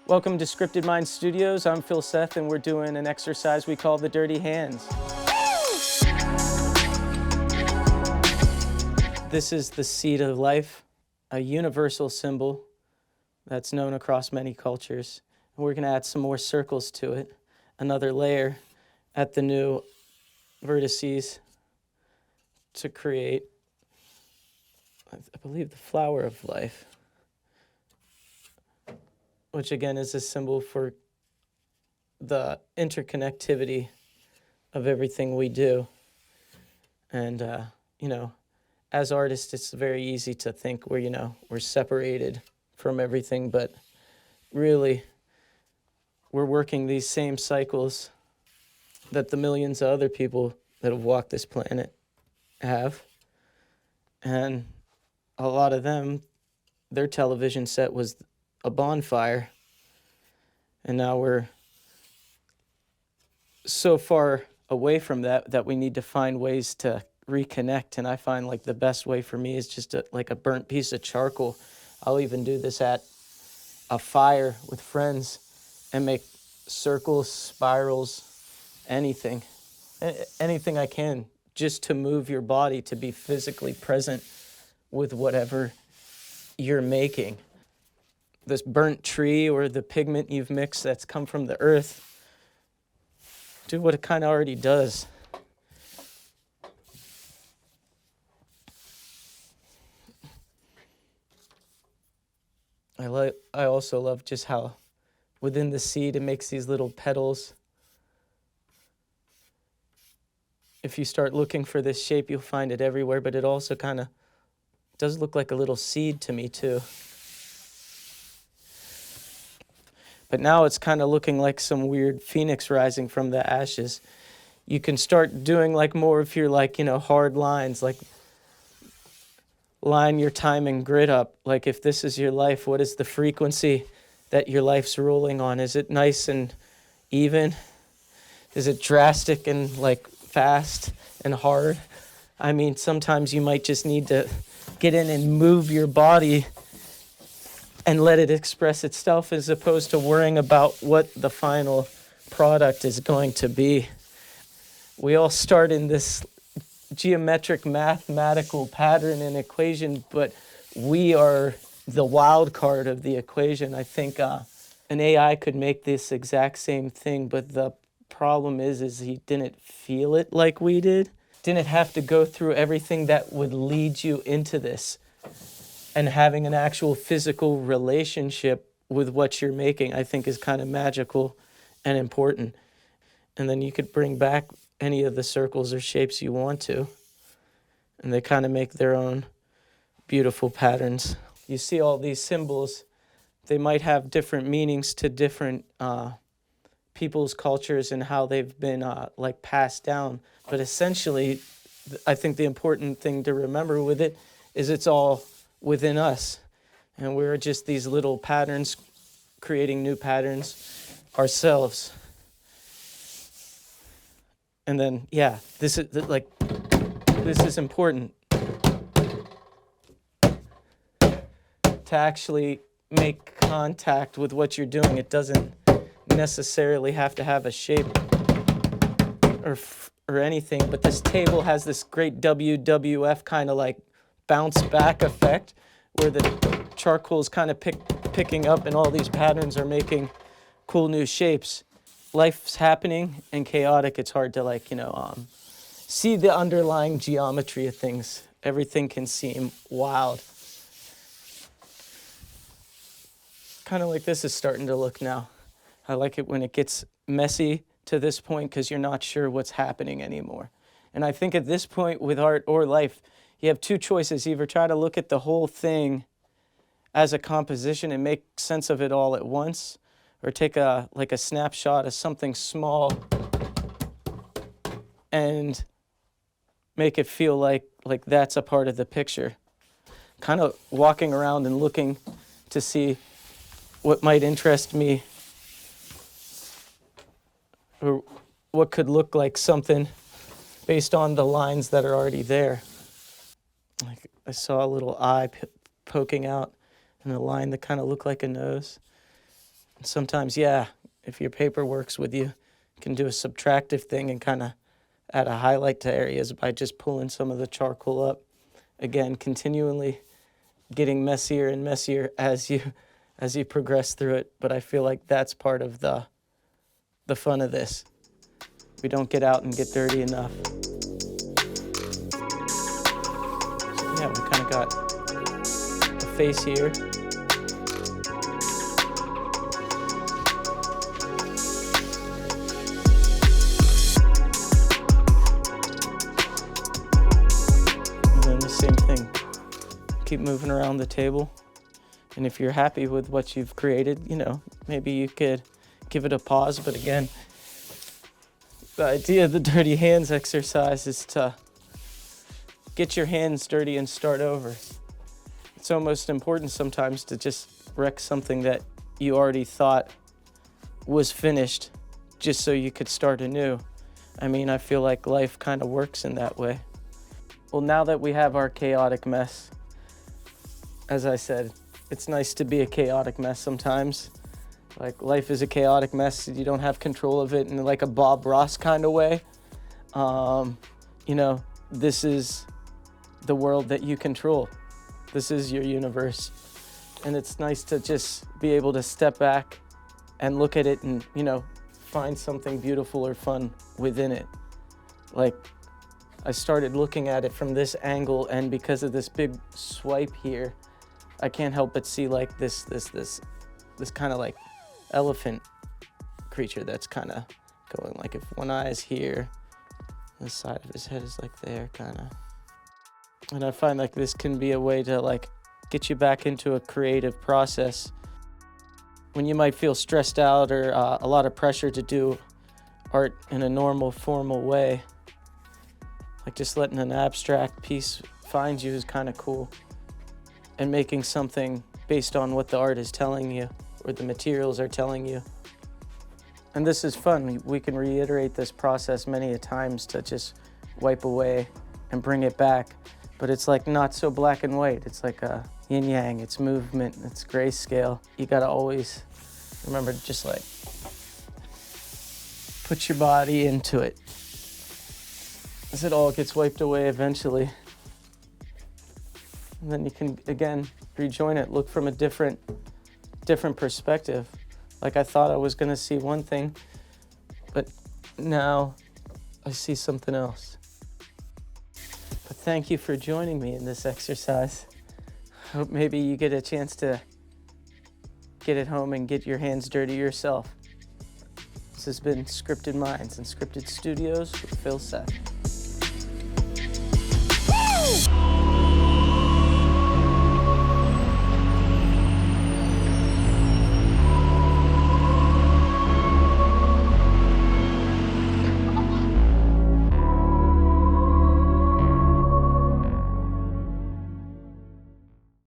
Welcome to Scripted Mind Studios. I'm Phil Seth, and we're doing an exercise we call the Dirty Hands. This is the seed of life, a universal symbol that's known across many cultures. And we're going to add some more circles to it, another layer at the new vertices to create, I believe, the flower of life, which again is a symbol for the interconnectivity of everything we do. And, as artists, it's very easy to think we're separated from everything, but really, we're working these same cycles that the millions of other people that have walked this planet have. And a lot of them, their television set was a bonfire. And now we're so far away from that we need to find ways to reconnect. And I find like the best way for me is just like a burnt piece of charcoal. I'll even do this at a fire with friends and make circles, spirals, anything I can, just to move your body to be physically present with whatever you're making. This burnt tree or the pigment you've mixed that's come from the earth, do what it kind of already does. I also love just how within the seed it makes these little petals. If you start looking for this shape, you'll find it everywhere, but it also kind of does look like a little seed to me too. But now it's kind of looking like some weird phoenix rising from the ashes. You can start doing like more of your hard lines, like line your time and grid up. Like if this is your life, what is the frequency that your life's rolling on? Is it nice and even? Is it drastic and like fast and hard? I mean, sometimes you might just need to get in and move your body and let it express itself as opposed to worrying about what the final product is going to be. We all start in this geometric mathematical pattern and equation, but we are the wild card of the equation. I think an AI could make this exact same thing, but the problem is he didn't feel it like we did. Didn't have to go through everything that would lead you into this. And having an actual physical relationship with what you're making, I think, is kind of magical and important. And then you could bring back any of the circles or shapes you want to, and they kind of make their own beautiful patterns. You see all these symbols, they might have different meanings to different people's cultures and how they've been passed down. But essentially, I think the important thing to remember with it is it's all within us, and we're just these little patterns creating new patterns ourselves. And then this is important to actually make contact with what you're doing. It doesn't necessarily have to have a shape or anything, but this table has this great WWF kind of like bounce back effect where the charcoal is kind of picking up and all these patterns are making cool new shapes. Life's happening and chaotic. It's hard to see the underlying geometry of things. Everything can seem wild. Kind of like this is starting to look now. I like it when it gets messy to this point because you're not sure what's happening anymore. And I think at this point with art or life, you have two choices. Either try to look at the whole thing as a composition and make sense of it all at once, or take a snapshot of something small and make it feel like that's a part of the picture. Kind of walking around and looking to see what might interest me or what could look like something based on the lines that are already there. Like I saw a little eye poking out and a line that kind of looked like a nose. Sometimes, yeah, if your paper works with you, you can do a subtractive thing and kind of add a highlight to areas by just pulling some of the charcoal up. Again, continually getting messier and messier as you progress through it. But I feel like that's part of the fun of this. We don't get out and get dirty enough. So yeah, we kind of got a face here. And then the same thing. Keep moving around the table. And if you're happy with what you've created, you know, maybe you could give it a pause. But again, the idea of the dirty hands exercise is to get your hands dirty and start over. It's almost important sometimes to just wreck something that you already thought was finished just so you could start anew. I mean, I feel like life kind of works in that way. Well, now that we have our chaotic mess, as I said, it's nice to be a chaotic mess sometimes. Like, life is a chaotic mess. You don't have control of it in like a Bob Ross kind of way. You know, this is the world that you control. This is your universe. And it's nice to just be able to step back and look at it and, you know, find something beautiful or fun within it. Like, I started looking at it from this angle, and because of this big swipe here, I can't help but see like this kind of like elephant creature that's kind of going, like, if one eye is here, the side of his head is like there, kind of. And I find like this can be a way to like get you back into a creative process when you might feel stressed out or a lot of pressure to do art in a normal, formal way. Like, just letting an abstract piece find you is kind of cool. And making something based on what the art is telling you or the materials are telling you. And this is fun. We can reiterate this process many a times to just wipe away and bring it back. But it's like not so black and white. It's like a yin yang, it's movement, it's grayscale. You gotta always remember to just like put your body into it, as it all gets wiped away eventually. And then you can, again, rejoin it, look from a different perspective. Like, I thought I was gonna see one thing, but now I see something else. But thank you for joining me in this exercise. I hope maybe you get a chance to get it home and get your hands dirty yourself. This has been Scripted Minds and Scripted Studios with Phil Seth. Woo!